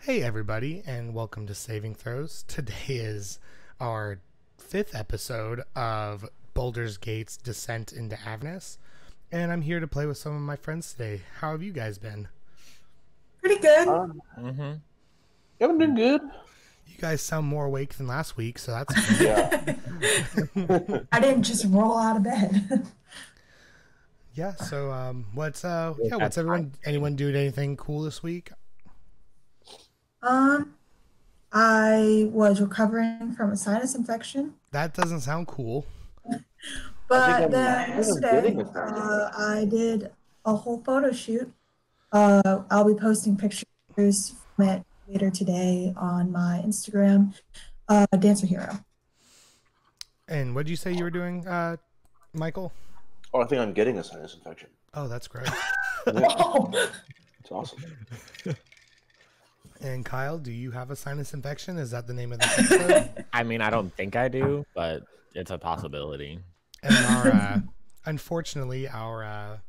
Hey everybody, and welcome to Saving Throws. Today is our 5th episode of Baldur's Gate's Descent into Avernus, and I'm here to play with some of my friends today. How have you guys been? Pretty good. Yeah, I'm doing good. You guys sound more awake than last week, so that's good. Yeah. I didn't just roll out of bed. Yeah, so what's anyone doing anything cool this week? I was recovering from a sinus infection, That doesn't sound cool. but then I'm yesterday getting a sinus. I did a whole photo shoot. I'll be posting pictures from it later today on my Instagram. Dancer Hero. And what did you say you were doing, Michael? Oh, I think I'm getting a sinus infection. Oh, that's great. Oh, It's awesome. And Kyle, do you have a sinus infection? Is that the name of the episode? I mean, I don't think I do, but it's a possibility. And our, unfortunately, our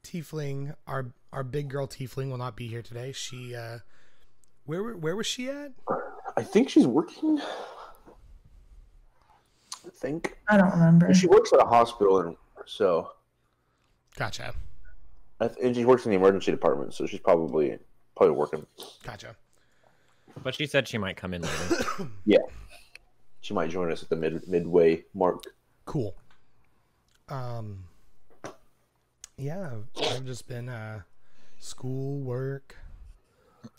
tiefling, our big girl tiefling, will not be here today. She, where was she at? I think she's working. I think I don't remember. she works at a hospital, and so Gotcha. and she works in the emergency department, so she's probably working. Gotcha. But she said she might come in later. Yeah, she might join us at the midway mark. Cool. Yeah, I've just been school, work.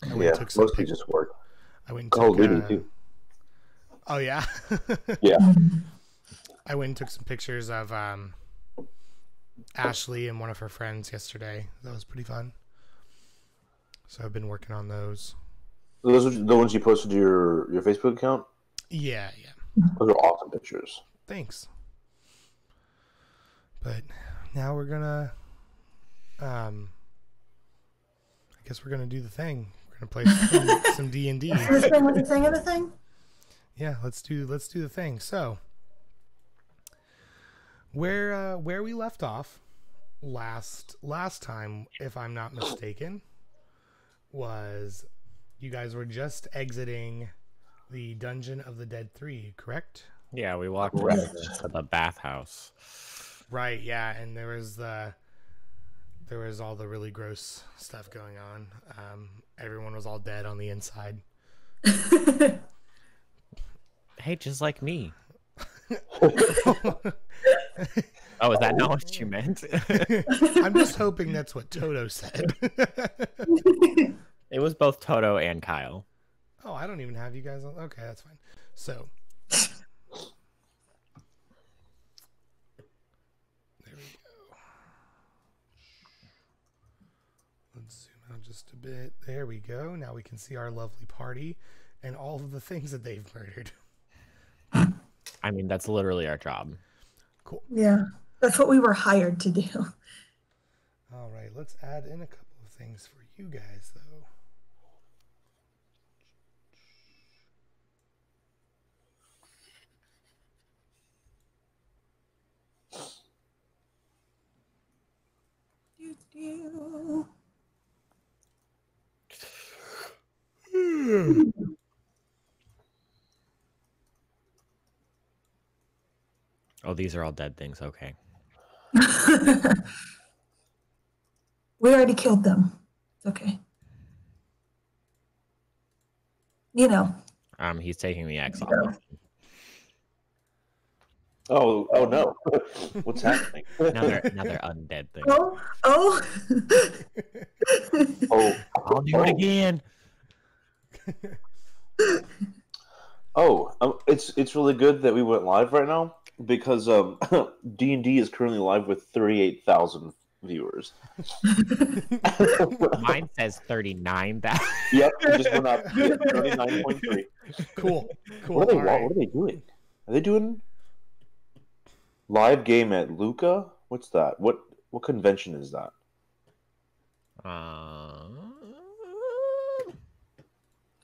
I went Yeah, and took some mostly just work. I went and Call took, of Duty too. Oh yeah. Yeah. I went and took some pictures of Ashley and one of her friends yesterday. That was pretty fun. So I've been working on those. Those are the ones you posted to your Facebook account. Yeah. Those are awesome pictures. Thanks. But now we're gonna, I guess we're gonna do the thing. We're gonna play some D&D. First thing with the thing of the thing. Yeah, let's do the thing. So, where we left off last time, if I'm not mistaken, was you guys were just exiting the Dungeon of the Dead 3, correct? Yeah, we walked Right. to the bathhouse. Right, yeah, and there was all the really gross stuff going on. Everyone was all dead on the inside. Hey, just like me. Oh, is that not what you meant? I'm just hoping that's what Toto said. It was both Toto and Kyle. Oh, I don't even have you guys on. Okay, that's fine. So, there we go. Let's zoom out just a bit. There we go. Now we can see our lovely party and all of the things that they've murdered. I mean, that's literally our job. Cool. Yeah, that's what we were hired to do. All right, let's add in a couple of things for you guys, though. Oh, these are all dead things. Okay. We already killed them. It's okay. You know. He's taking the X off. Oh no! What's happening? Another undead thing. Oh. Oh, I'll do it again. It's really good that we went live right now because D&D is currently live with 38,000 viewers. Mine says 39,000. Yep, it just went up 39.3. Cool. What All right. are they doing? Are they doing live game at Luca? What's that? What convention is that? I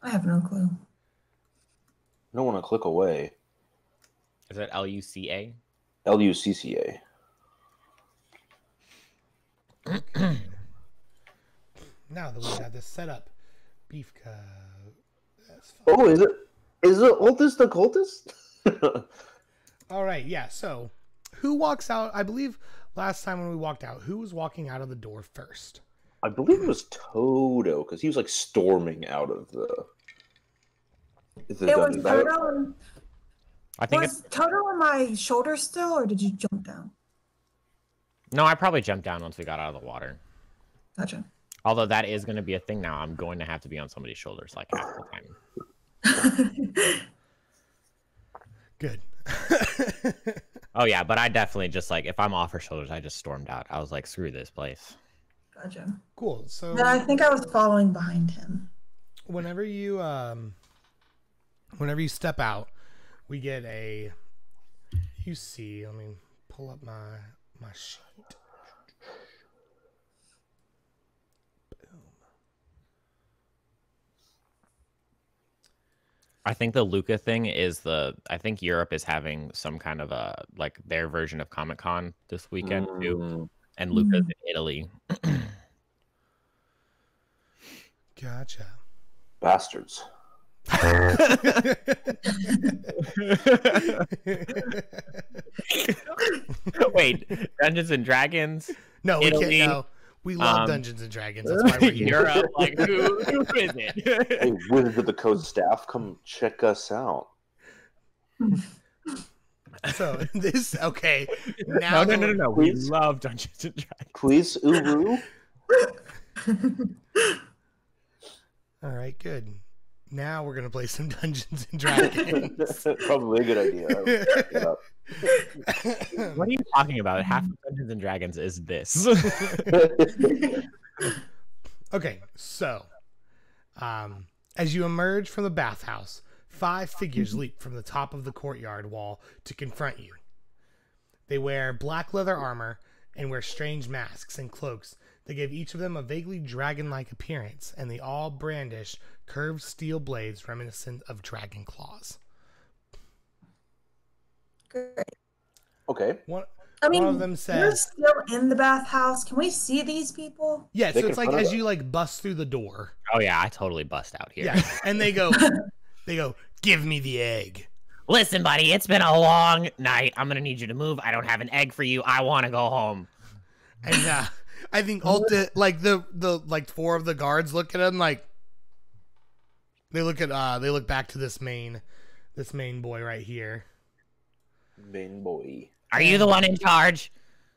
have no clue. I don't want to click away. Is it LUCA? LUCCA. Now that we have this set up, Beef cub. That's fine. Oh, is it Ultis the Cultist? All right, yeah. So, who walks out? I believe last time when we walked out, who was walking out of the door first? I believe it was Toto because he was like storming out of the. It was dungeon. Toto. I think Was Toto on my shoulder still, or did you jump down? no, I probably jumped down once we got out of the water. Gotcha. Although that is going to be a thing now. I'm going to have to be on somebody's shoulders like half the time. Good. Oh yeah, but I definitely just like if I'm off her shoulders, I just stormed out. I was like, screw this place. Gotcha. Cool. So Then I think I was following behind him. whenever you step out, we get a. You see. Let me pull up my sheet. I think the Luca thing is I think Europe is having some kind of a like their version of Comic-Con this weekend too, and Luca's in Italy. Gotcha. Bastards. Wait, Dungeons and Dragons? No, we Italy, can't. No, we love Dungeons and Dragons. That's why we're here. Europe, like who is it? Hey, Wizards of the Coast staff, come check us out. So this okay. Now No. We love Dungeons and Dragons. Please, Uru. All right, good. Now we're gonna play some Dungeons and Dragons. Probably a good idea. What are you talking about? Half of Dungeons and Dragons is this. Okay, so as you emerge from the bathhouse, 5 figures leap from the top of the courtyard wall to confront you. They wear black leather armor and wear strange masks and cloaks that give each of them a vaguely dragon-like appearance, and they all brandish curved steel blades reminiscent of dragon claws. Great. Okay. One I mean, of them we're says, still in the bathhouse. Can we see these people? yeah, They so it's can like front of as us. you like bust through the door. Oh yeah, I totally bust out here. Yeah, and they go, give me the egg. Listen, buddy, it's been a long night. I'm gonna need you to move. I don't have an egg for you. I want to go home. And I think like the like 4 of the guards look at him like they look back to this main boy right here. Main boy. Are you the one in charge?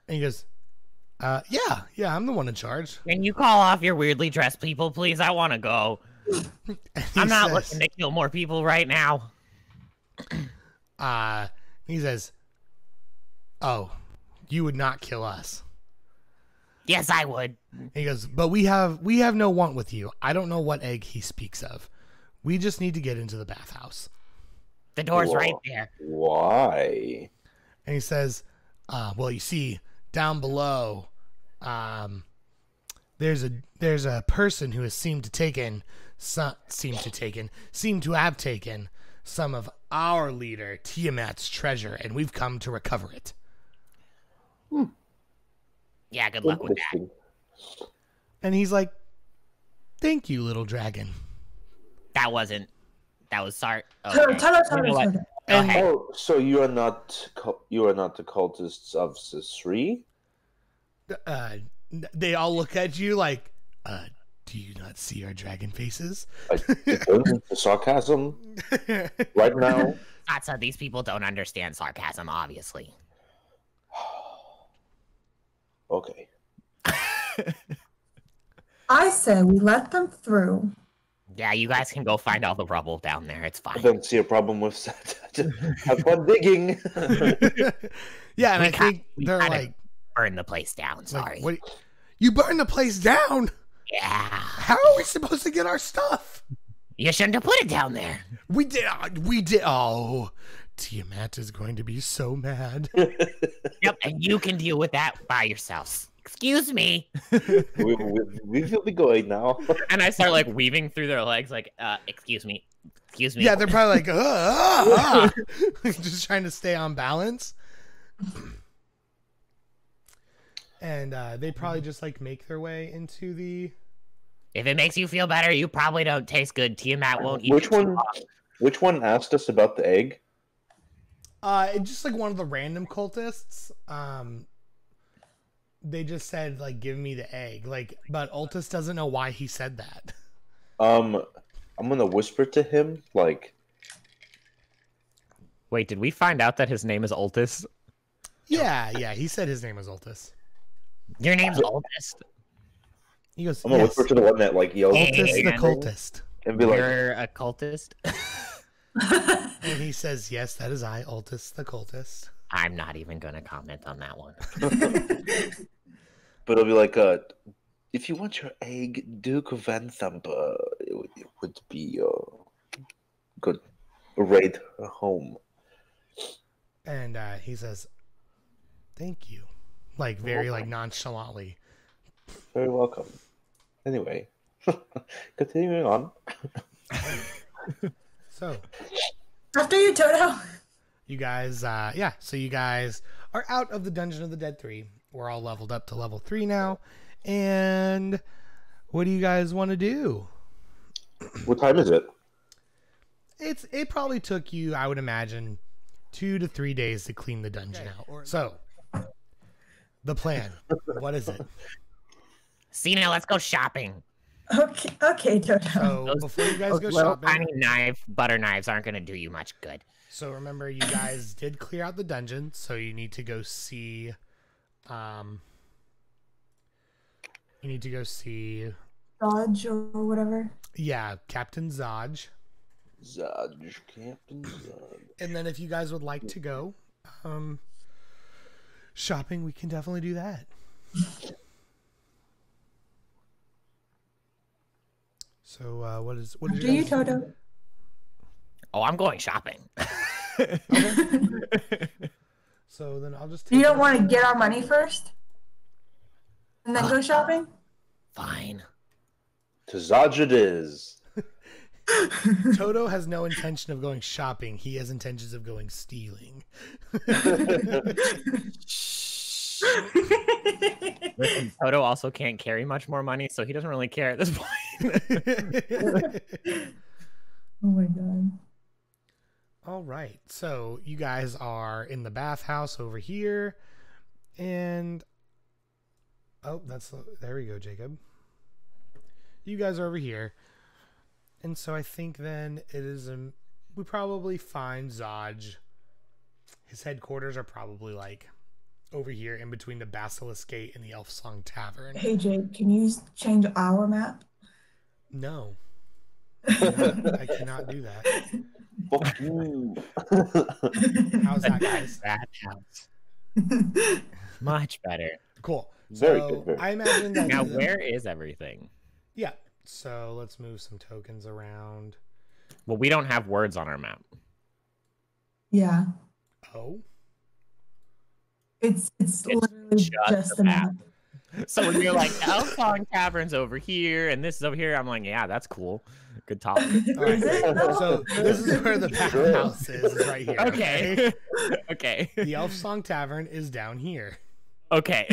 And he goes, yeah, I'm the one in charge. Can you call off your weirdly dressed people, please? I want to go. I'm not looking to kill more people right now. He says, oh, you would not kill us. Yes, I would. And he goes, but we have no want with you. I don't know what egg he speaks of. We just need to get into the bathhouse. The door's Whoa. right there. Why? And he says, well, you see, down below, there's a person who has seemed to have taken some of our leader Tiamat's treasure, and we've come to recover it. Yeah, good luck with that. Interesting. And he's like, thank you, little dragon. That was Sart. Toto. And Oh, so you are not the cultists of Sisri? they all look at you like, do you not see our dragon faces? The sarcasm right now. Satsa, these people don't understand sarcasm, obviously. Okay. I say we let them through. Yeah, you guys can go find all the rubble down there. It's I fine. don't see a problem with that. Have fun digging. Yeah, and We I think we they're kinda like, burn the place down. Sorry. what? You burned the place down? Yeah. How are we supposed to get our stuff? You shouldn't have put it down there. We did. Oh, Tiamat is going to be so mad. Yep, and you can deal with that by yourselves. Excuse me. we will be going now. And I start like weaving through their legs, like, excuse me. Excuse me. Yeah, they're probably like, just trying to stay on balance. And they probably just like make their way into the If it makes you feel better, you probably don't taste good. Tiamat won't eat Which one? Which one asked us about the egg? It's just like one of the random cultists. They just said like, "Give me the egg." Like, but Ultis doesn't know why he said that. I'm gonna whisper to him like. Wait, did we find out that his name is Ultis? Yeah, he said his name was Ultis. Your name's Ultis? He goes, I'm gonna yes. whisper to the one that like yells. Ultis the cultist. And be like, You're a cultist? And he says, yes, that is I, Ultis the cultist. I'm not even going to comment on that one. but it'll be like, if you want your egg, Duke Van Thumper, it would be good raid home. And he says, thank you. Like, very, like, nonchalantly. Very welcome. Anyway, continuing on. So, After you, Toto. you guys, so you guys are out of the Dungeon of the Dead 3. We're all leveled up to level 3 now. And what do you guys want to do? What time is it? It probably took you, I would imagine, 2 to 3 days to clean the dungeon out. So, the plan. What is it? Cena, let's go shopping. Okay, Toto. So, before you guys go little shopping... tiny butter knives aren't going to do you much good. So remember, you guys did clear out the dungeon, so you need to go see... you need to go see... Dodge or whatever. Yeah, Captain Zodge. Captain Zodge. And then if you guys would like to go shopping, we can definitely do that. So what is Do you, Toto? Oh, I'm going shopping. So then I'll just. You don't want to get our money first, and then go shopping. Fine. To Zodge it is. Toto has no intention of going shopping. He has intentions of going stealing. Listen, Toto also can't carry much more money, so he doesn't really care at this point. Oh my god. All right. So you guys are in the bathhouse over here. And oh, there we go, Jacob. You guys are over here. And so I think then it is we probably find Zodge. His headquarters are probably like over here in between the Basilisk Gate and the Elf Song Tavern. Hey Jake, can you change our map? No. I cannot do that. Fuck you. How's that, guys? That house. Much better. Cool. Very So, good. Very I imagine that. Now, where is everything? Yeah. So let's move some tokens around. Well, we don't have words on our map. Yeah. Oh. It's literally just the map. So when you're like, Elf Song Tavern's over here, and this is over here, I'm like, yeah, that's cool. Good talk. All right. Is it? So this is where the bathhouse is right here. Okay. Okay. The Elf Song Tavern is down here. Okay.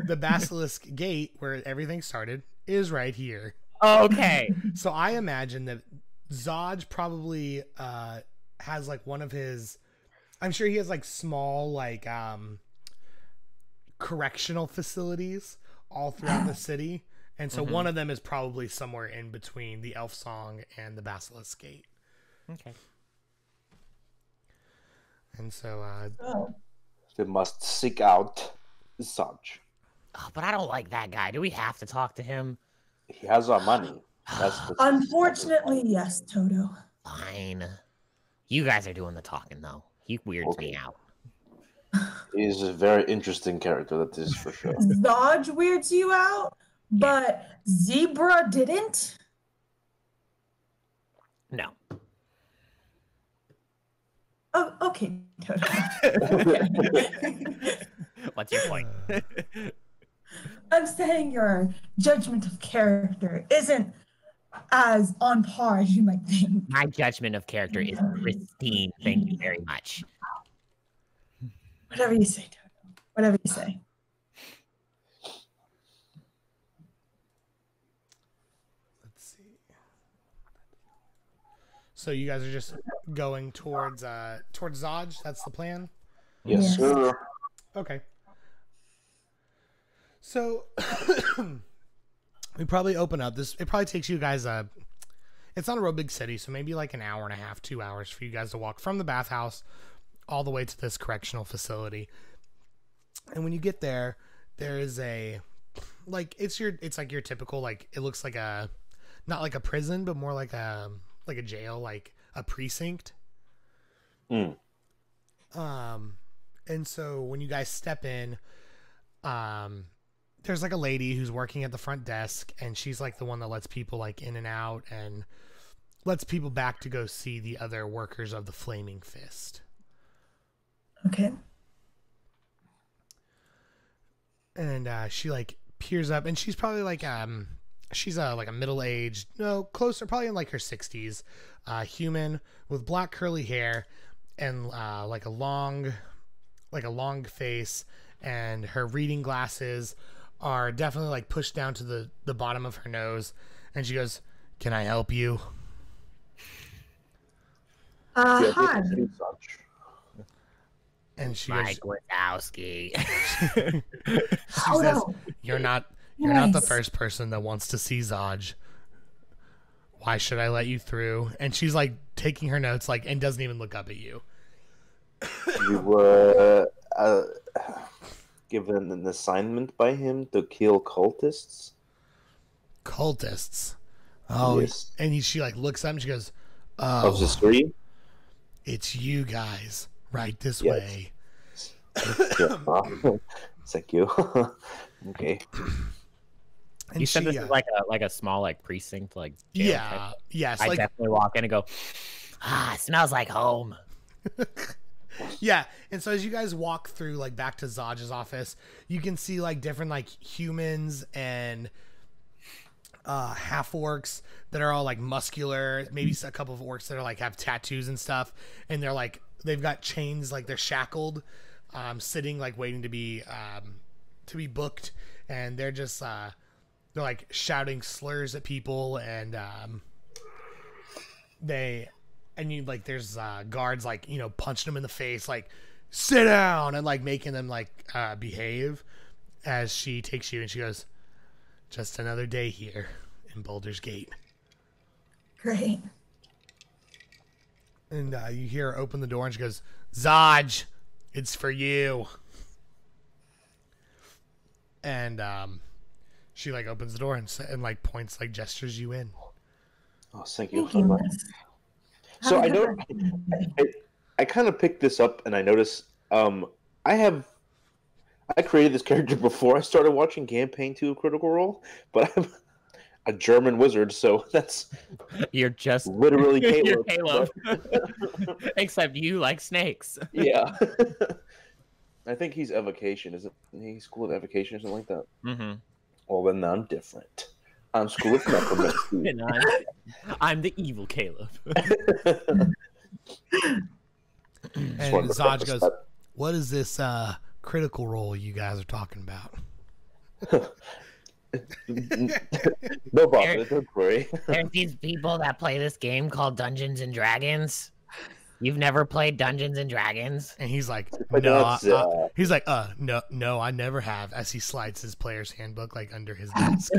The Basilisk Gate, where everything started, is right here. Okay. So I imagine that Zodge probably has like one of his... I'm sure he has like small like correctional facilities all throughout the city. And so one of them is probably somewhere in between the Elf Song and the Basilisk Gate. Okay. And so They must seek out Zodge. Oh, but I don't like that guy. Do we have to talk to him? He has our money. Unfortunately, yes, Toto. Fine. You guys are doing the talking, though. He weirds me out. He's a very interesting character, that is for sure. Dodge weirds you out, but Zebra didn't. No. Oh, okay, Toto. What's your point? I'm saying your judgment of character isn't as on par as you might think. My judgment of character is pristine. Thank you very much. Whatever you say, Toto. Whatever you say. So you guys are just going towards Zodge. That's the plan. Yes, sir. Okay. So we probably open up this. It probably takes you guys it's not a real big city, so maybe like an hour and a half, 2 hours for you guys to walk from the bathhouse all the way to this correctional facility. And when you get there, there is a it's like your typical, like, it looks like a, not like a prison, but more like a jail, like a precinct. And so when you guys step in, there's like a lady who's working at the front desk, and she's like the one that lets people like in and out and lets people back to go see the other workers of the Flaming Fist. Okay. And she like peers up, and she's probably like she's like a middle-aged, no, closer, probably in like her 60s, human with black curly hair and like a long face, and her reading glasses are definitely like pushed down to the bottom of her nose, and she goes, "Can I help you?" Hi. And she Mike goes, Wazowski. she says, You're not the first person that wants to see Zodge. Why should I let you through? And she's like taking her notes, like, and doesn't even look up at you. You were given an assignment by him to kill cultists. Cultists. Oh, yes. And she like looks up and she goes, Of the three? It's you guys. Right this Yes. way. Thank you. Okay. And You said she, this is like a small like precinct, like jail yeah, type. yes, I like, definitely walk in and go, it smells like home. yeah. And so as you guys walk through like back to Zodge's office, you can see like different like humans and half orcs that are all like muscular, maybe a couple of orcs that are like have tattoos and stuff, and they're like, they've got chains, like they're shackled, sitting like waiting to be booked, and they're just they're like shouting slurs at people, and there's guards like, you know, punching them in the face, like, sit down, and like making them like behave. As she takes you and she goes, just another day here in Baldur's Gate. Great. And you hear her open the door, and she goes, Zodge, it's for you. And she like opens the door and like points, like gestures you in. Oh, thank you. Thank you, miss. So Have I a know good I kind of picked this up, and I noticed I created this character before I started watching Campaign 2 of Critical Role, but I'm a German wizard, so that's You're just literally Caleb. you're Caleb. Except you like snakes. Yeah. I think he's evocation, isn't he? School of evocation or something like that. Mm-hmm. Well, then I'm different. I'm School of Necromancy. And I'm the evil Caleb. And wanted to Zodge preface goes, that. what is this critical role you guys are talking about? No bother, don't worry. There's these people that play this game called Dungeons and Dragons. You've never played Dungeons and Dragons? And he's like, But no. that's, He's like, no, I never have. As he slides his player's handbook like under his desk.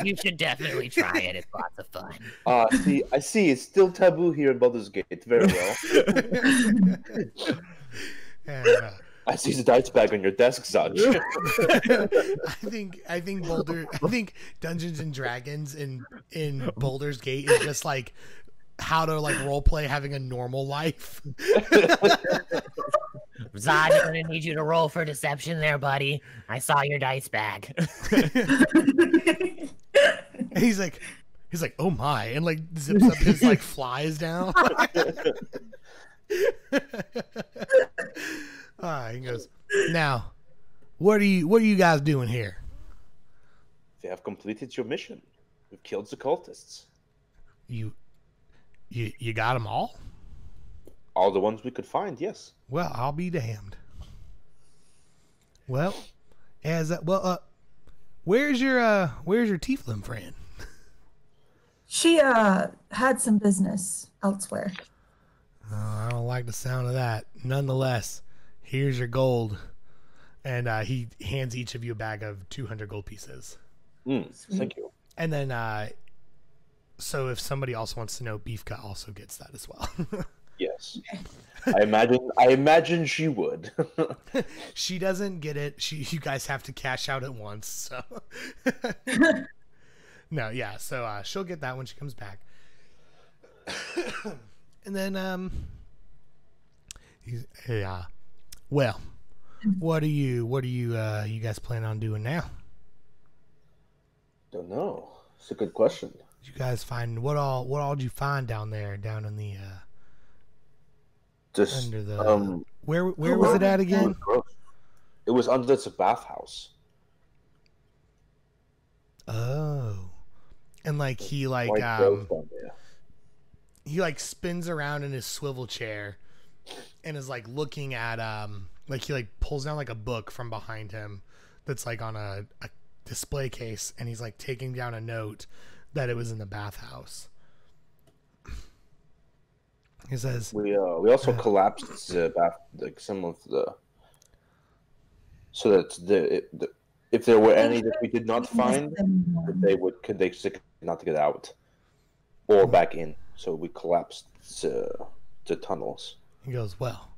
You should definitely try it. It's lots of fun. I see. It's still taboo here in Baldur's Gate. Very well. And, I see the dice bag on your desk, Zodge. I think Dungeons and Dragons in Baldur's Gate is just like how to like role play having a normal life. Zod, I'm gonna need you to roll for deception there, buddy. I saw your dice bag. And he's like, oh my, and like zips up his like flies down. He goes, now, what are you guys doing here? They have completed your mission. We've killed the cultists. You got them all? All the ones we could find, yes. Well, I'll be damned. Well, where's your tiefling friend? She had some business elsewhere. I don't like the sound of that. Nonetheless, here's your gold. And he hands each of you a bag of 200 gold pieces. Thank you. And then, so if somebody also wants to know, Beefka also gets that as well. Yes. I imagine she would. She doesn't get it. You guys have to cash out at once. So no, yeah. So she'll get that when she comes back. And then well, what are you you guys plan on doing now? Don't know. It's a good question. Did you guys find what all did you find down there, down in the Just under the where was it at again? It was under the bathhouse. Oh, and like he like Quite gross down there. he like spins around in his swivel chair and is like looking at like he like pulls down like a book from behind him that's like on a display case, and he's like taking down a note that it was in the bathhouse. He says, We also collapsed the bath, like some of the, so that if there were any that we did not find, they could not get out or back in. So we collapsed the tunnels. he goes, well,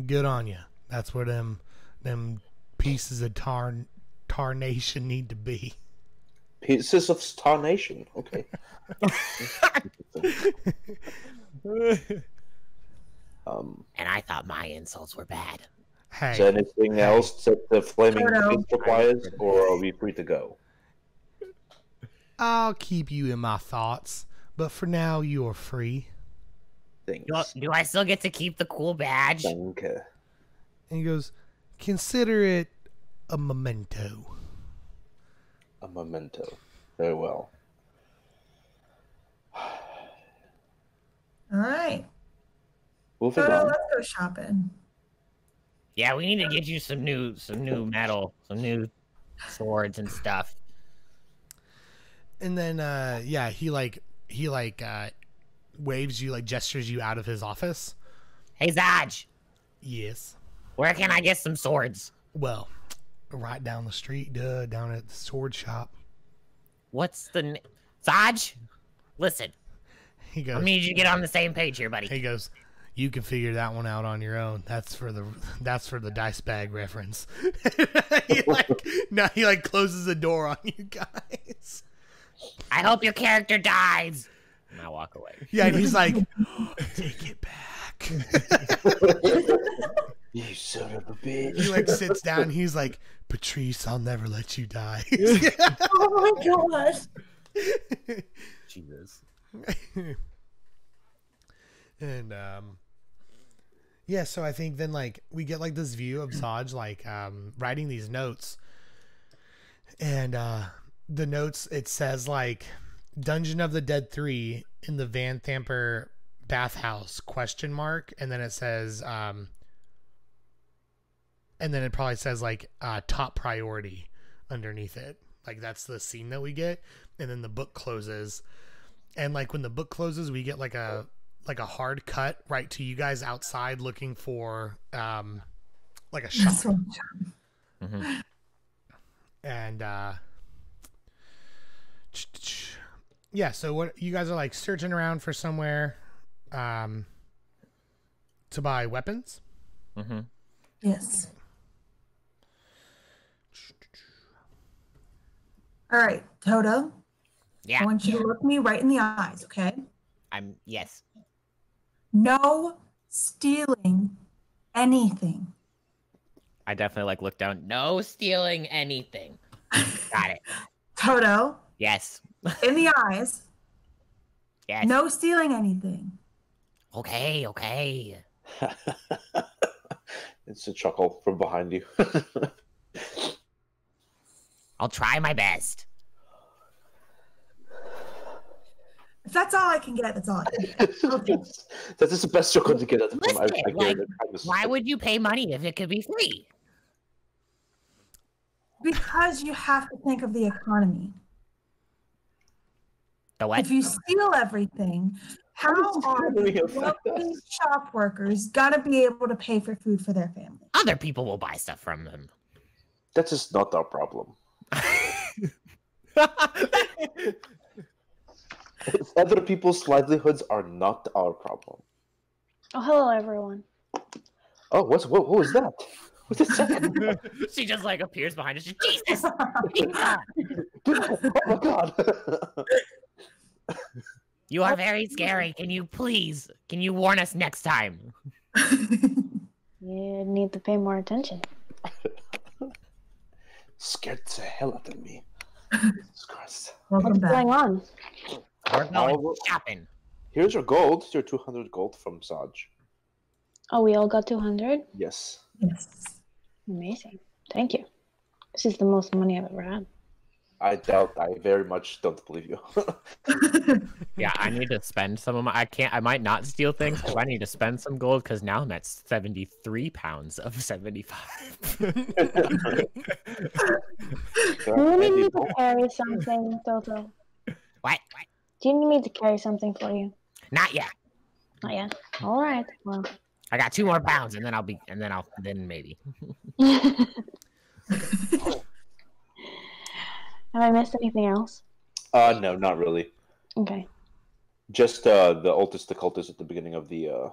good on you. That's where them pieces of tarnation need to be. Pieces of tarnation. Okay. And I thought my insults were bad. Hey, Is there anything else that the flaming fist requires, or are we free to go? I'll keep you in my thoughts, but for now you're free. Thanks. Do I still get to keep the cool badge? Danke. And he goes, consider it a memento. A memento. Very well. All right. Moving So on. let's go shopping. Yeah, we need to get you some new metal, some new swords and stuff. And then yeah, he waves you, like gestures you out of his office. Hey Zaj, Yes. where can I get some swords? Well, right down the street, down at the sword shop. What's the Zaj? Listen, He goes, I need you to get on the same page here, buddy. he goes, you can figure that one out on your own. That's for the dice bag reference. he like closes the door on you guys. I hope your character dies. And I walk away. Yeah, and he's like, take it back. You son of a bitch. He like sits down. He's like, Patrice, I'll never let you die. Oh my gosh. Jesus. And yeah, so I think then like we get like this view of Zaj like writing these notes, and the notes, it says like Dungeon of the Dead 3 in the Van Thamper bathhouse ? And then it says and then it probably says like top priority underneath it. Like that's the scene that we get, and then the book closes, and like when the book closes we get like a hard cut right to you guys outside looking for like a shop. Mm-hmm. And yeah, so what you guys are like searching around for somewhere to buy weapons. Mm-hmm. Yes. All right, Toto. Yeah, I want you to look me right in the eyes, okay? yes. No stealing anything. I definitely like look down. No stealing anything. Got it. Toto, Yes. in the eyes. Yes. No stealing anything. Okay. It's a chuckle from behind you. I'll try my best. If that's all I can get, that's all I can get. I'll take it. That is the best chuckle to get at the Listen, time. I like, get it. I was- why would you pay money if it could be free? Because you have to think of the economy. The what? If you steal everything, how are the wealthy shop workers gonna be able to pay for food for their family? Other people will buy stuff from them. That's just not our problem. Other people's livelihoods are not our problem. Oh, hello, everyone. Oh, what was that? What is that? She just like appears behind us. Jesus! Oh my god! You are very scary. Can you warn us next time? You need to pay more attention. Scared the hell out of me. Jesus Christ. Welcome What's back. going on? We're going shopping. Here's your gold. Here's your 200 gold from Saj. Oh, we all got 200? Yes. Yes. Amazing. Thank you. This is the most money I've ever had. I very much don't believe you. Yeah, I need to spend some of my. I might not steal things because I need to spend some gold because now I'm at 73 pounds of 75. Do you need me to carry something, Toto? What? Do you need me to carry something for you? Not yet. Not yet. All right. Well. I got 2 more pounds, and then maybe. Have I missed anything else? No, not really. Okay. Just the Ultis the Cultist at the beginning of the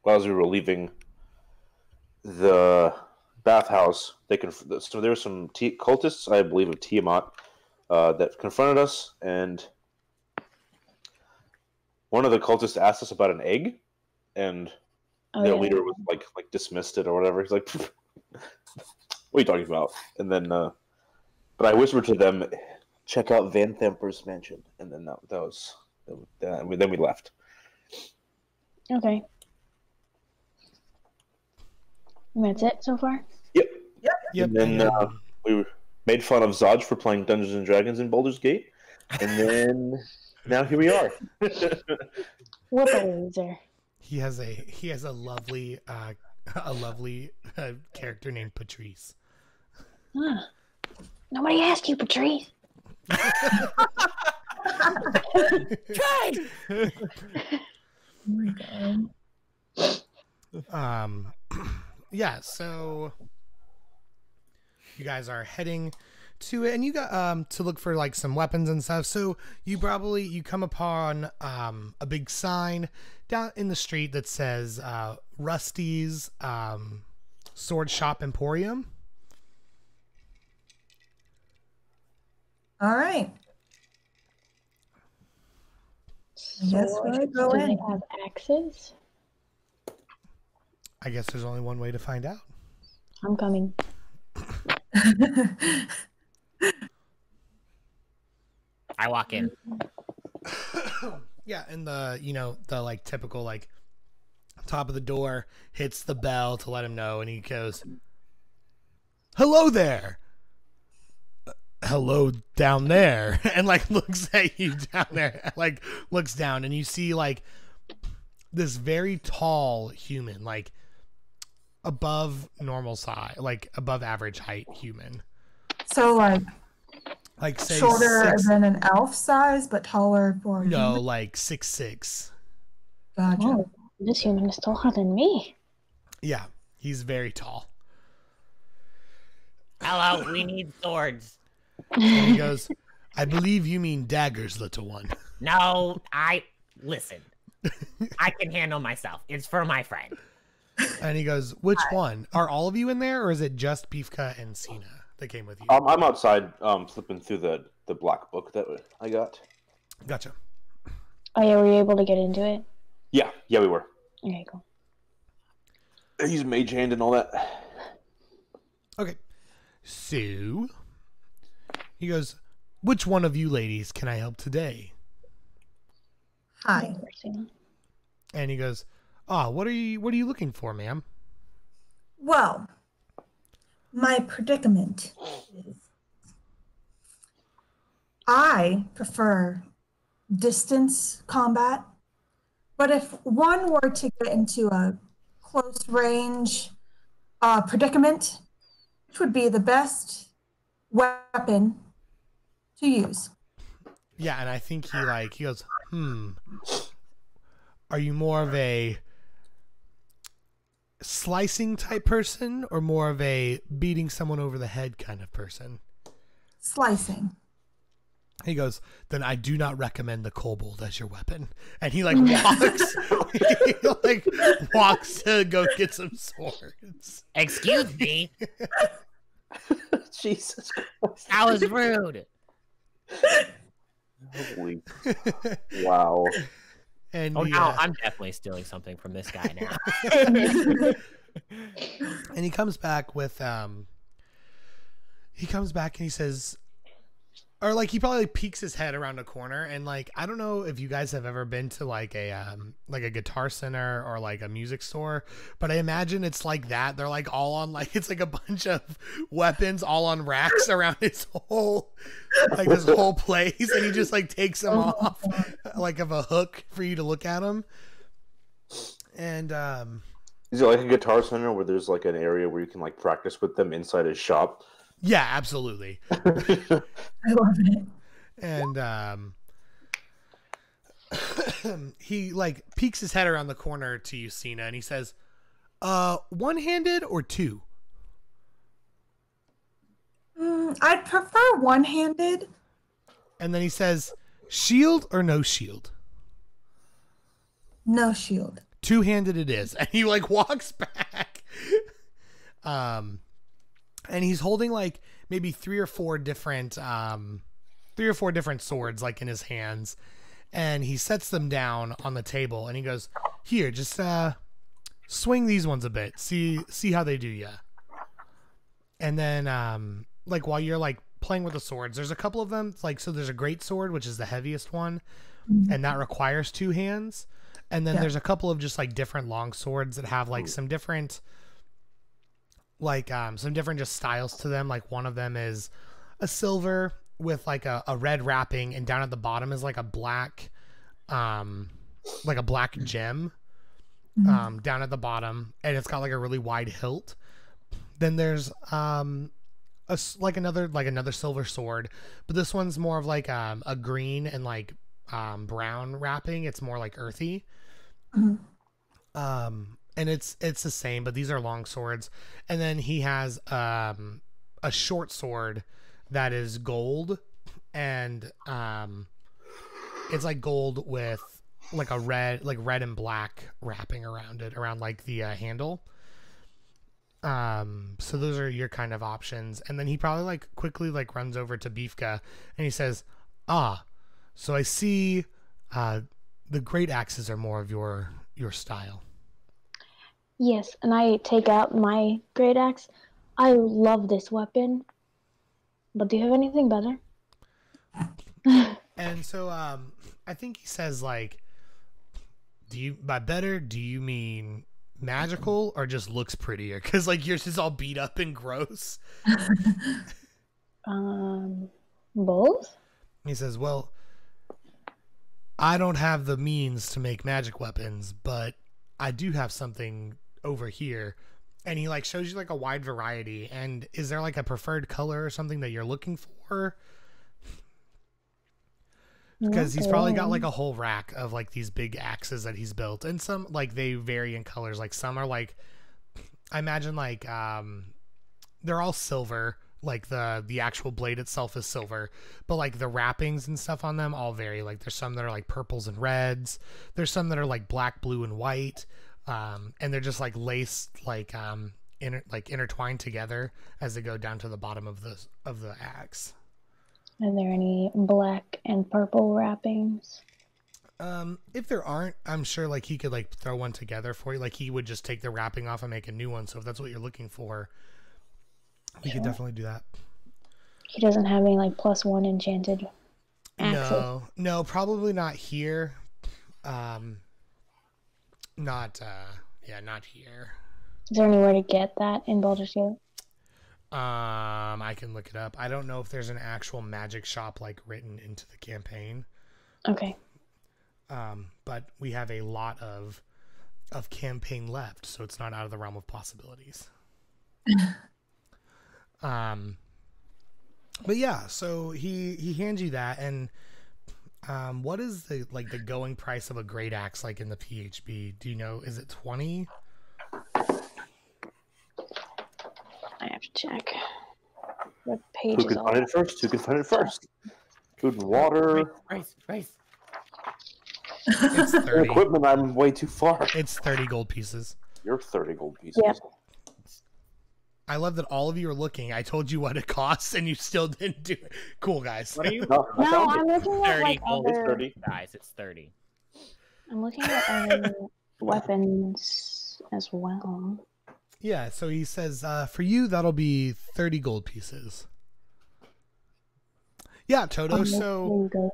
as we were leaving the bathhouse, so there were some cultists, I believe, of Tiamat that confronted us, and one of the cultists asked us about an egg, and their leader was like dismissed it or whatever. He's like, "What are you talking about?" And then, but I whispered to them, "Check out Van Themper's mansion," and then then we left. Okay. And that's it so far? Yep. Yep. And then we made fun of Zodge for playing Dungeons and Dragons in Baldur's Gate, and then now here we are. What a loser. He has a lovely character named Patrice. Huh. Nobody asked you, Patrice. Try! Oh my god. Yeah, so you guys are heading to it, and you got to look for like some weapons and stuff. So you come upon a big sign down in the street that says Rusty's Sword Shop Emporium. All right. I guess we should go Do in. they have axes? I guess there's only one way to find out. I'm coming. I walk in. Yeah, and the like typical like top of the door hits the bell to let him know, and he goes, "Hello there." "Hello down there," and like looks at you down there, like looks down, and you see like this very tall human, like above normal size, like above average height human. So like Say shorter 6, than an elf size, but taller for a no, human? like 6'6". Gotcha. Oh, this human is taller than me. Yeah, he's very tall. Hello, we need swords. And he goes, "I believe you mean daggers, little one." No, listen. I can handle myself. It's for my friend. And he goes, "Which one? Are all of you in there, or is it just Beefka and Cena that came with you?" I'm outside flipping through the black book that I got. Gotcha. Oh yeah, were you able to get into it? Yeah, we were. Okay, cool. He's mage hand and all that. Okay. So he goes, "Which one of you ladies can I help today?" Hi. And he goes, what are you looking for, ma'am?" Well, my predicament is I prefer distance combat, but if one were to get into a close range predicament, which would be the best weapon to use? Yeah, and I think he goes, are you more of a slicing type person or more of a beating someone over the head kind of person? Slicing. He goes, then I do not recommend the kobold as your weapon. And he walks walks to go get some swords. Excuse me. Jesus Christ. That was rude. Holy. Wow. And now I'm definitely stealing something from this guy now. and he comes back with he comes back and he says, or he probably peeks his head around a corner, and I don't know if you guys have ever been to a Guitar Center or a music store, but I imagine it's like that. They're all on it's a bunch of weapons all on racks around his whole this whole place, and he just takes them off of a hook for you to look at them. And is it like a Guitar Center where there's an area where you can practice with them inside his shop? Yeah, absolutely. I love it. And he peeks his head around the corner to you, Cena, and he says, one-handed or two? I'd prefer one-handed. And then he says, shield or no shield? No shield. Two-handed it is. And he walks back. And he's holding maybe three or four different swords in his hands, and he sets them down on the table, and he goes, here, just swing these ones a bit, see how they do ya. And then while you're playing with the swords, there's a couple of them, so there's a great sword, which is the heaviest one, and that requires two hands, and then there's a couple of just different long swords that have some different just styles to them. One of them is a silver with a red wrapping, and down at the bottom is a black gem down at the bottom, and it's got a really wide hilt. Then there's another silver sword, but this one's more of a green and brown wrapping. It's more earthy. And it's the same, but these are long swords. And then he has a short sword that is gold, and it's gold with a red and black wrapping around it, around the handle. So those are your kind of options. And then he probably quickly runs over to Beefka, and he says, so I see the great axes are more of your style. Yes, and I take out my great axe. I love this weapon, but do you have anything better? And so I think he says by better, do you mean magical or just looks prettier? Because yours is all beat up and gross. Both? He says, well, I don't have the means to make magic weapons, but I do have something over here. And he shows you a wide variety. And is there a preferred color or something that you're looking for? Because he's probably got a whole rack of these big axes that he's built, and some they vary in colors. Some are I imagine they're all silver, the actual blade itself is silver, but the wrappings and stuff on them all vary. There's some that are purples and reds, there's some that are black, blue, and white, and they're just laced intertwined together as they go down to the bottom of the axe. Are there any black and purple wrappings? If there aren't, I'm sure he could throw one together for you. He would just take the wrapping off and make a new one. So if that's what you're looking for, we could definitely do that. He doesn't have any +1 enchanted axes? No, probably not here. Not here. Is there anywhere to get that in Baldur's Gate? I can look it up. I don't know if there's an actual magic shop written into the campaign. Okay. But we have a lot of campaign left, so it's not out of the realm of possibilities. But yeah, so he hands you that, and What is the going price of a great axe like in the PHB? Do you know? Is it 20? I have to check. What page Who is can all find that? it first? Who can find it first? Food and water. Rice. It's For 30. equipment, I'm way too far. It's 30 gold pieces. You're 30 gold pieces. Yeah. I love that all of you are looking. I told you what it costs, and you still didn't do it. Cool, guys. What are you? No, I No, found I'm it. looking at 30 like gold. It's other. 30. Guys, it's 30. I'm looking at other weapons as well. Yeah, so he says, for you, that'll be 30 gold pieces. Yeah, Toto, There so you go.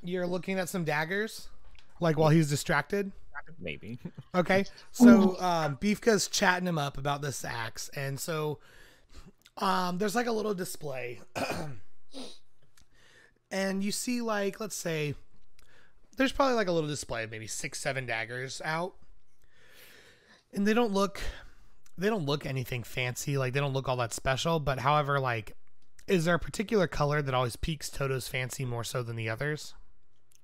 you're looking at some daggers? Like while he's distracted? Maybe. Okay, so Beefka's chatting him up about this axe, and so there's like a little display. And you see, like, let's say, there's probably like a little display of maybe 6-7 daggers out. And they don't look anything fancy, like they don't look all that special, but however, like, is there a particular color that always piques Toto's fancy more so than the others?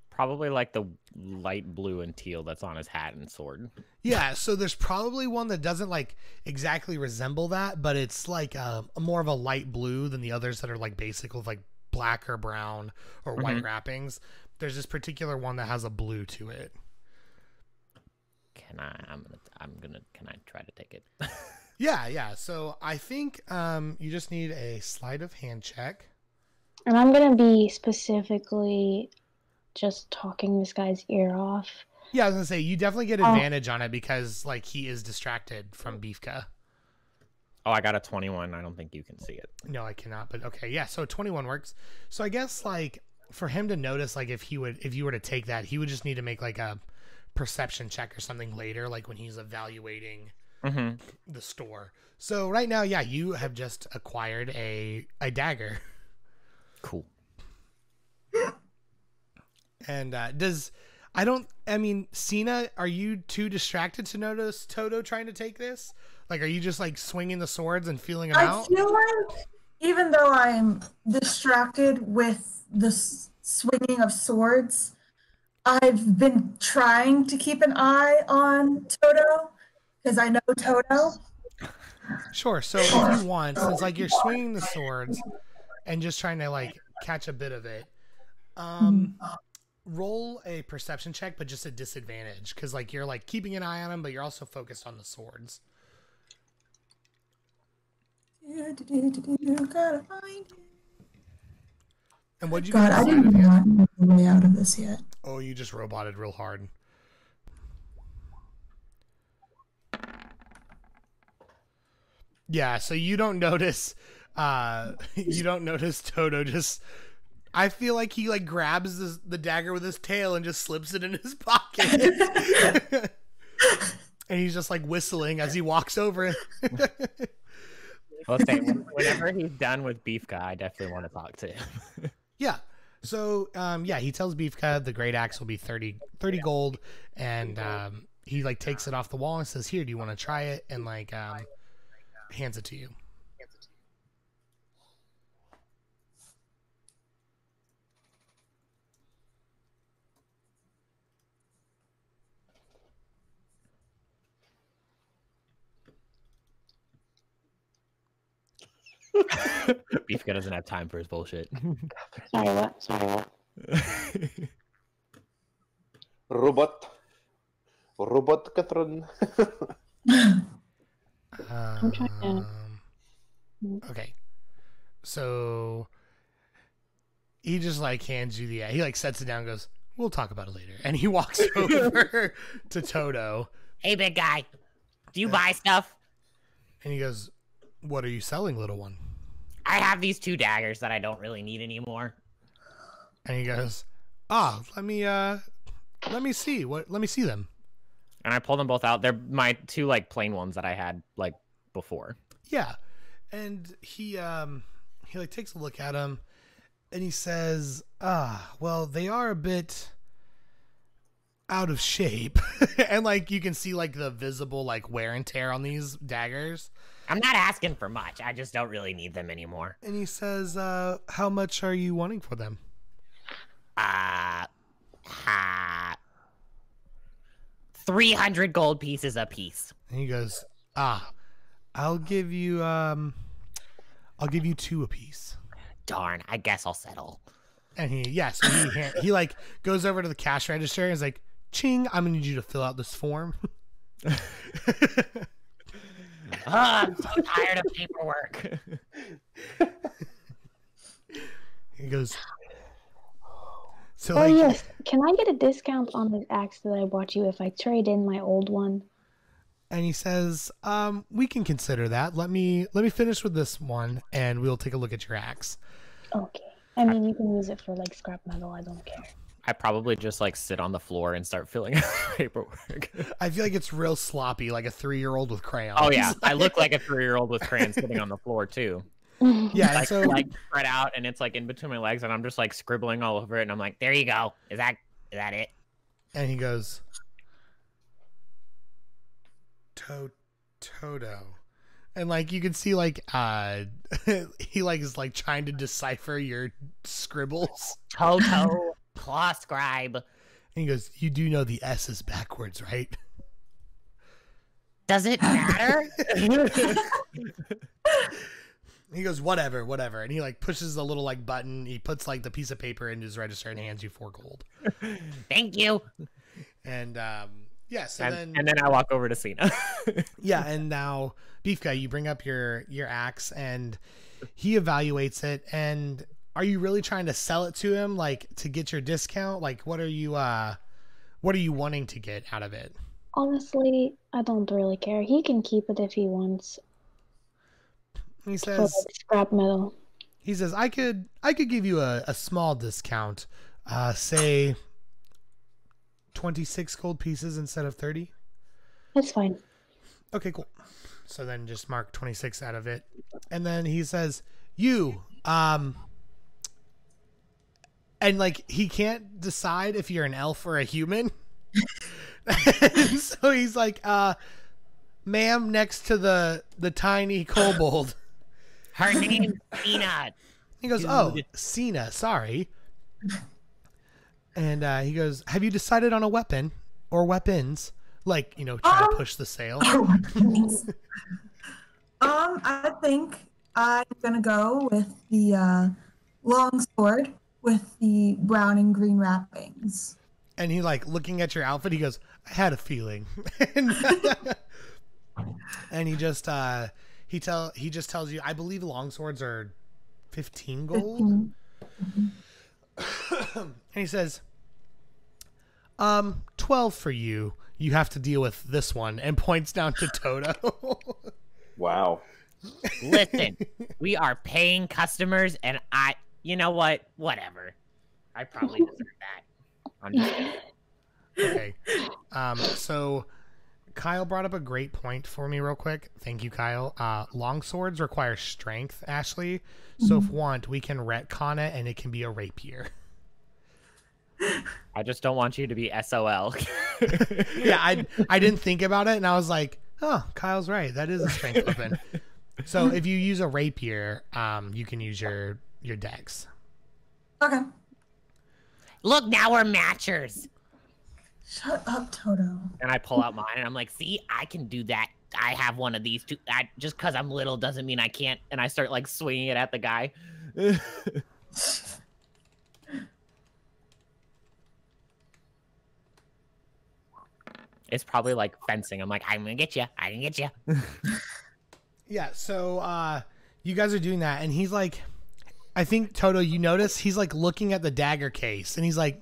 Probably like the light blue and teal that's on his hat and sword. Yeah, so there's probably one that doesn't like exactly resemble that, but it's like a more of a light blue than the others that are like basic with like black or brown or white wrappings. There's this particular one that has a blue to it. Can I try to take it? Yeah. So I think you just need a sleight of hand check. And I'm gonna be specifically just talking this guy's ear off. Yeah, I was gonna say you definitely get advantage on it because like he is distracted from Beefka. Oh, I got a 21. I don't think you can see it. No, I cannot. But okay, yeah. So 21 works. So I guess like for him to notice, like if you were to take that, he would just need to make like a perception check or something later, like when he's evaluating the store. So right now, yeah, you have just acquired a dagger. Cool. And Cena, are you too distracted to notice Toto trying to take this? Like, are you just like swinging the swords and feeling them I out? feel like even though I'm distracted with the swinging of swords, I've been trying to keep an eye on Toto because I know Toto. Sure. So if you want, since like you're swinging the swords and just trying to like catch a bit of it, roll a perception check, but just a disadvantage because like you're like keeping an eye on him, but you're also focused on the swords. Gotta find it. And what'd you God, get I inside didn't of you? not know the way out of this yet. Oh, you just roboted real hard. Yeah, so you don't notice Toto just, I feel like he like grabs the dagger with his tail and just slips it in his pocket. And he's just like whistling as he walks over. Well, say, whenever he's done with Beefka, I definitely want to talk to him. Yeah. So, he tells Beefka the great axe will be 30 gold, and he like takes it off the wall and says, "Here, do you want to try it?" And like hands it to you. Beefka doesn't have time for his bullshit. Sorry, what? Robot Catron. I'm trying to. Okay. So he just like hands you he like sets it down and goes, "We'll talk about it later." And he walks over to Toto Hey, big guy. Do you buy stuff? and he goes, "What are you selling, little one?" I have these 2 daggers that I don't really need anymore. And he goes, let me see. Let me see them. And I pull them both out. They're my 2 like plain ones that I had like before. Yeah. And he like takes a look at them and he says, well, they are a bit out of shape." And like you can see like the visible like wear and tear on these daggers. I'm not asking for much. I just don't really need them anymore. And he says, how much are you wanting for them? 300 gold pieces apiece. And he goes, I'll give you 2 apiece. Darn, I guess I'll settle. And he like goes over to the cash register and is like, ching, I'm gonna need you to fill out this form. I'm so tired of paperwork. He goes, so Oh like, yes, can I get a discount on the axe that I bought you if I trade in my old one? and he says, we can consider that. Let me finish with this one and we'll take a look at your axe. Okay. I mean, you can use it for like scrap metal. I don't care. I probably just like sit on the floor and start filling out paperwork. I feel like it's real sloppy, like a 3-year-old with crayons. Oh yeah, I look like a 3-year-old with crayons sitting on the floor too. Yeah, Like, so like spread out, and it's like in between my legs, and I'm just like scribbling all over it, and I'm like, there you go. Is that it? and he goes, Toto. And like you can see like he like is like trying to decipher your scribbles. Toto, claw scribe. And he goes, you do know the S is backwards, right? Does it matter? He goes, whatever. And he like pushes the little like button. He puts like the piece of paper into his register and hands you 4 gold. Thank you. And yes, And then I walk over to Cena. yeah, and now Beef Guy, you bring up your axe and he evaluates it. And are you really trying to sell it to him, like to get your discount? Like, what are you wanting to get out of it? Honestly, I don't really care. He can keep it if he wants. He For says, like scrap metal. he says, I could give you a small discount, say 26 gold pieces instead of 30. That's fine. Okay, cool. So then just mark 26 out of it. And then he says, you, and like he can't decide if you're an elf or a human. So he's like, ma'am, next to the tiny kobold. Her name's Cena. He goes, oh, Cena, sorry. And he goes, have you decided on a weapon or weapons? Like, you know, try to push the sale. I think I'm gonna go with the long sword with the brown and green wrappings. And he like looking at your outfit, he goes, I had a feeling. And he just he just tells you, I believe longswords are 15 gold. 15. And he says, 12 for you. You have to deal with this one, and points down to Toto. Wow. Listen, we are paying customers, and you know what? Whatever. I probably deserve that. I'm just kidding. Okay. So Kyle brought up a great point for me real quick. Thank you, Kyle. Long swords require strength, Ashley. So if want, we can retcon it and it can be a rapier. I just don't want you to be SOL. Yeah, I didn't think about it and I was like, oh, Kyle's right. That is a strength weapon. So if you use a rapier, you can use your dex. Okay. Look, now we're matchers. Shut up, Toto. And I pull out mine, and I'm like, see, I can do that. I have one of these too. Just because I'm little doesn't mean I can't. And I start like swinging it at the guy. It's probably like fencing. I'm like, I'm gonna get you. I can get you. Yeah, so you guys are doing that, and he's like, I think, Toto, you notice he's like looking at the dagger case, and he's like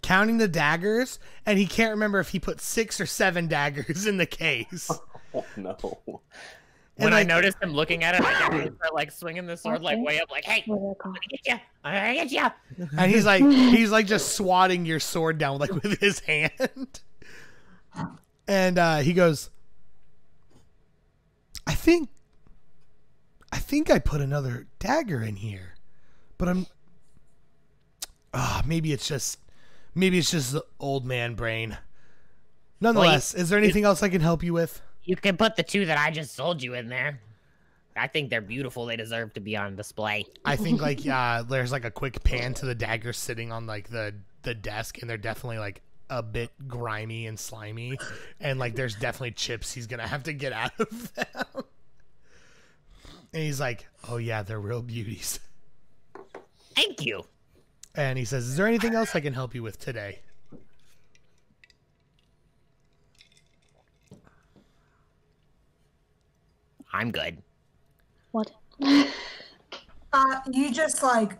counting the daggers, and he can't remember if he put 6 or 7 daggers in the case. Oh, no. And When I like, noticed him looking at it, I start like swinging the sword like way up, like, hey, I'm gonna get you. I'm gonna get you. and he's like just swatting your sword down like with his hand. And he goes, I think I put another dagger in here, but maybe it's just the old man brain. Nonetheless, is there anything else I can help you with? You can put the 2 that I just sold you in there. I think they're beautiful. They deserve to be on display. I think like there's like a quick pan to the dagger sitting on like the the desk, and they're definitely like a bit grimy and slimy, and like there's definitely chips he's gonna have to get out of them. And he's like, "Oh yeah, they're real beauties." Thank you. And he says, "Is there anything else I can help you with today?" I'm good. What? You just like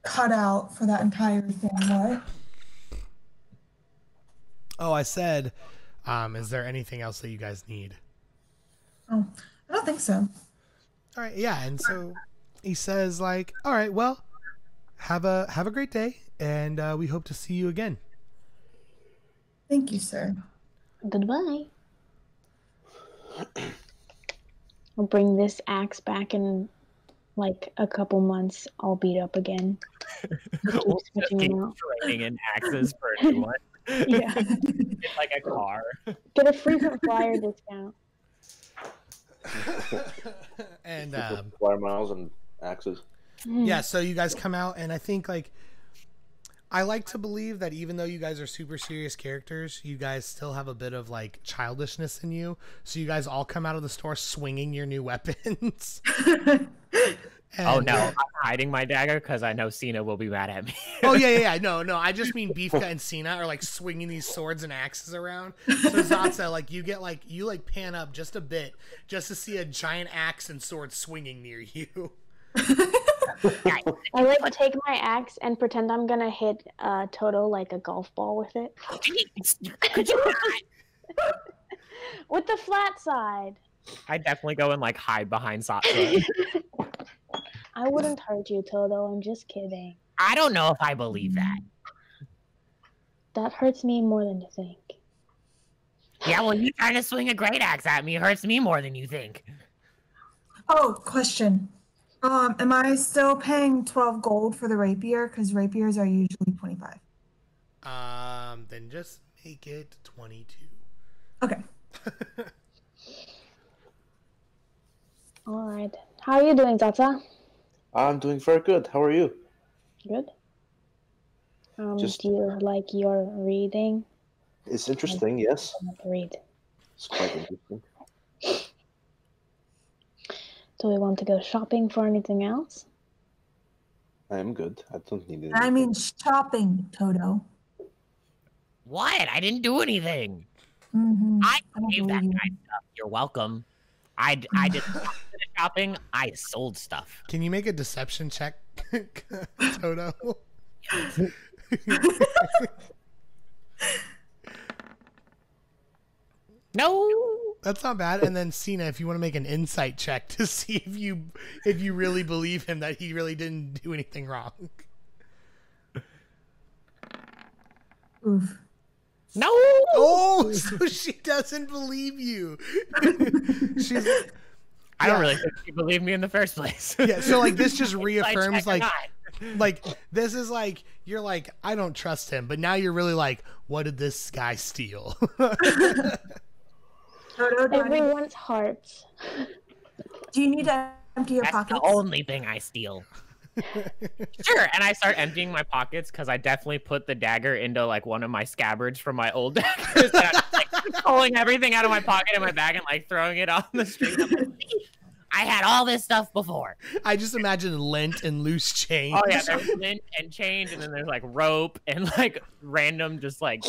cut out for that entire thing. What? Oh, I said, is there anything else that you guys need? Oh, I don't think so. All right, yeah, and so he says, like, all right, well, have a great day, and we hope to see you again. Thank you, sir. Goodbye. I'll bring this axe back in like a couple months. All beat up again. We'll just keep trading in axes for a new one. Yeah. It's like a car. Get a frequent flyer discount. And flyer miles and axes. yeah, so you guys come out, and I think like I like to believe that even though you guys are super serious characters, you guys still have a bit of like childishness in you. So you guys all come out of the store swinging your new weapons. Oh no, I'm hiding my dagger because I know Cena will be mad at me. Oh yeah. No. I just mean Beefka and Cena are like swinging these swords and axes around. So Zatsa, like you pan up just a bit just to see a giant axe and sword swinging near you. I like to take my axe and pretend I'm gonna hit Toto like a golf ball with it. Could you not? With the flat side. I definitely go and like hide behind Satsa. I wouldn't hurt you, Toto. I'm just kidding. I don't know if I believe that. That hurts me more than you think. Yeah, well, you trying to swing a great axe at me hurts me more than you think. Oh, question. Am I still paying 12 gold for the rapier? Because rapiers are usually 25. Then just make it 22. Okay. All right. How are you doing, Tata? I'm doing very good. How are you? Good. Just- Do you like your reading? It's interesting, yes. I like to read. It's quite interesting. Do we want to go shopping for anything else? I am good. I don't need anything. I mean shopping, Toto. What? I didn't do anything. Mm-hmm. I don't gave that believe guy you. stuff. You're welcome. I did not do the shopping. I sold stuff. Can you make a deception check, Toto? No. That's not bad. And then Cena, if you want to make an insight check to see if you really believe him that he really didn't do anything wrong. Oof. No. Oh, so she doesn't believe you. She's I don't really think she believed me in the first place. yeah. So like this just Insight reaffirms check or like not. like this is like you're like I don't trust him, but now you're really like what did this guy steal? Toto, Everyone's hearts. do you need to empty your That's pockets? the only thing I steal. Sure, and I start emptying my pockets because I definitely put the dagger into like one of my scabbards from my old daggers. And I'm just, like pulling everything out of my pocket in my bag and like throwing it on the street. I'm like, "See, I had all this stuff before." I just imagine lint and loose change. Oh yeah, there's lint and change, and then there's like rope and like random, just like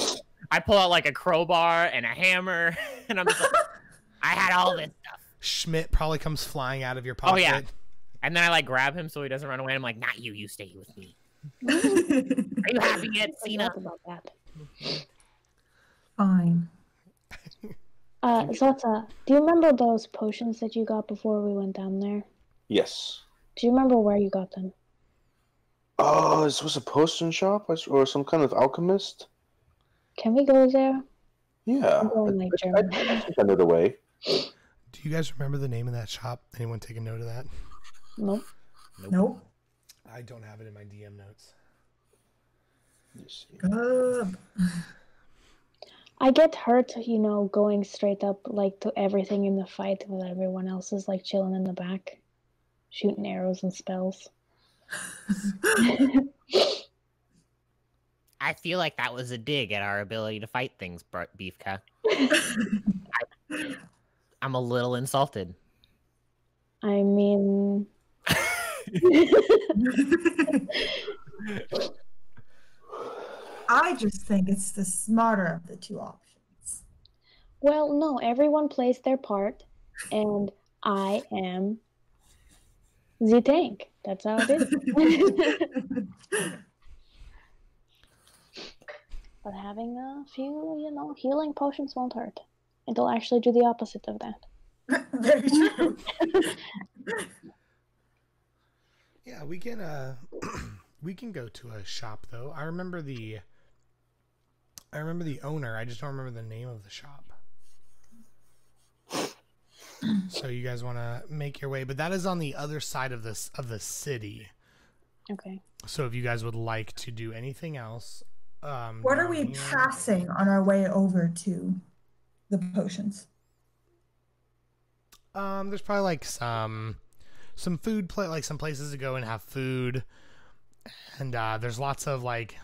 I pull out like a crowbar and a hammer, and I'm just like, I had all this stuff. Schmidt probably comes flying out of your pocket. Oh yeah. And then I like grab him so he doesn't run away. I'm like, not you. You stay with me. Are you happy yet, I Cena? forgot about that. Fine. Zota, do you remember those potions that you got before we went down there? Yes. Do you remember where you got them? Oh, this was a potion shop or some kind of alchemist? Can we go there? Yeah. I'm going like I German. think I know the way. Do you guys remember the name of that shop? Anyone take a note of that? Nope. Nope. I don't have it in my DM notes. Let me see. Good. I get hurt, going straight up like to everything in the fight while everyone else is like chilling in the back, shooting arrows and spells. I feel like that was a dig at our ability to fight things, Beefka. I'm a little insulted. I mean, I just think it's the smarter of the two options. well, no, everyone plays their part, and I am the tank. That's how it is. But having a few, healing potions won't hurt. It'll actually do the opposite of that. Very true. Yeah, we can we can go to a shop though. I remember the owner. I just don't remember the name of the shop. So you guys want to make your way, but that is on the other side of the city. Okay. So if you guys would like to do anything else, What are we passing on our way over to the potions? There's probably like some food like some places to go and have food, and there's lots of like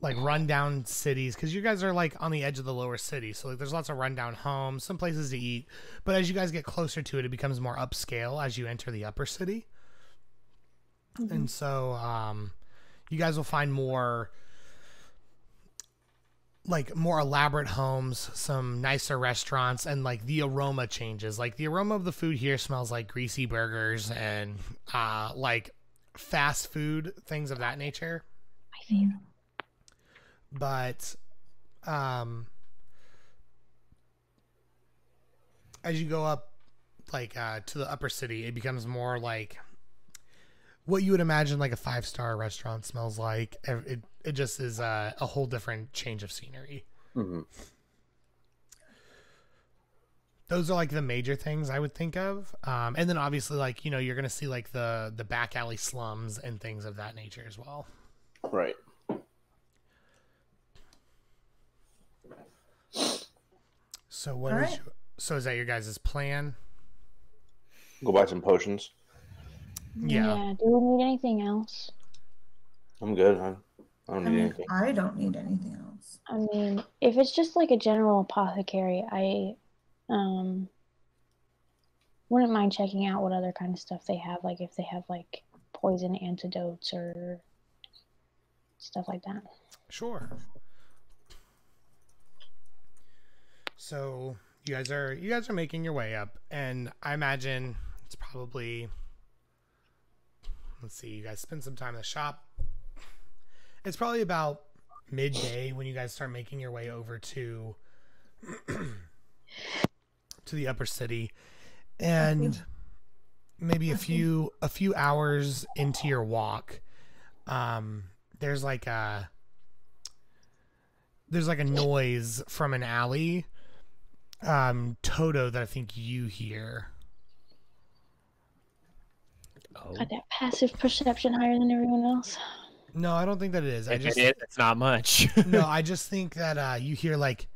rundown cities because you guys are like on the edge of the lower city, so like there's lots of rundown homes, some places to eat. But as you guys get closer to it, it becomes more upscale as you enter the upper city. Mm-hmm. And so you guys will find more elaborate homes, some nicer restaurants, and like the aroma changes. Like the aroma of the food here smells like greasy burgers and like fast food, things of that nature. I see. But as you go up to the upper city, it becomes more like what you would imagine like a 5-star restaurant smells like. It just is a whole different change of scenery. Mm-hmm. Those are like the major things I would think of. And then obviously you're going to see like the back alley slums and things of that nature as well. Right. So is that your guys' plan? Go buy some potions. Yeah. Do we need anything else? I'm good. I don't need anything. I don't need anything else. I mean, if it's just like a general apothecary, I wouldn't mind checking out what other kind of stuff they have, like if they have like poison antidotes or stuff like that. Sure. So you guys are making your way up, and I imagine it's probably, let's see, you guys spend some time in the shop. It's probably about midday when you guys start making your way over to the upper city, and maybe a few hours into your walk, there's like a noise from an alley, Toto, that I think you hear. Got that passive perception higher than everyone else. No, I don't think that it is. If it is, it's not much. No, I just think that you hear like,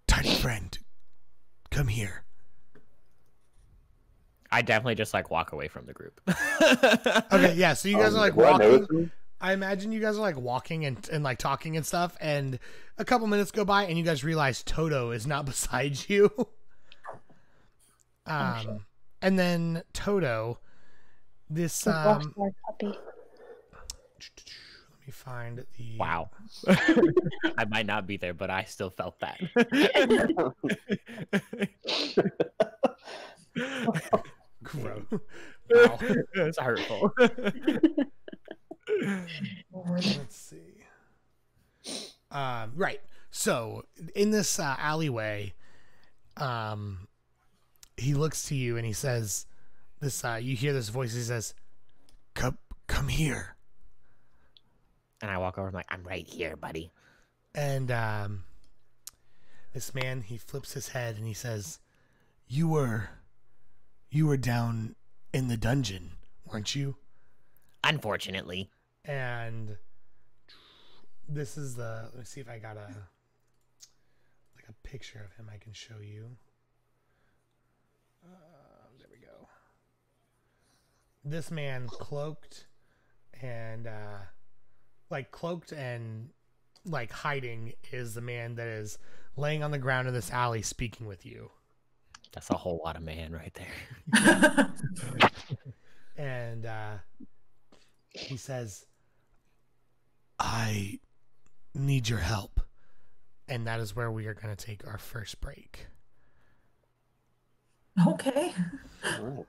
"Tiny friend, come here." I definitely just like walk away from the group. Okay, yeah. So you guys are like walking. I imagine you guys are like walking and like talking and stuff, and a couple minutes go by, and you guys realize Toto is not beside you. Sure. And then Toto, this puppy. let me find the. Wow. I might not be there, but I still felt that. Gross. Wow. It's hurtful. Let's see. Right. So in this alleyway, he looks to you and he says, "This." You hear this voice. He says, "Come here." And I walk over. I'm like, "I'm right here, buddy." And this man, he flips his head and he says, "You were down in the dungeon, weren't you?" Unfortunately. And this is let me see if I got a picture of him I can show you. There we go. This man, cloaked and like cloaked and like hiding is the man that is laying on the ground in this alley speaking with you. That's a whole lot of man right there. And he says, I need your help. And that is where we are going to take our first break. Okay. All right.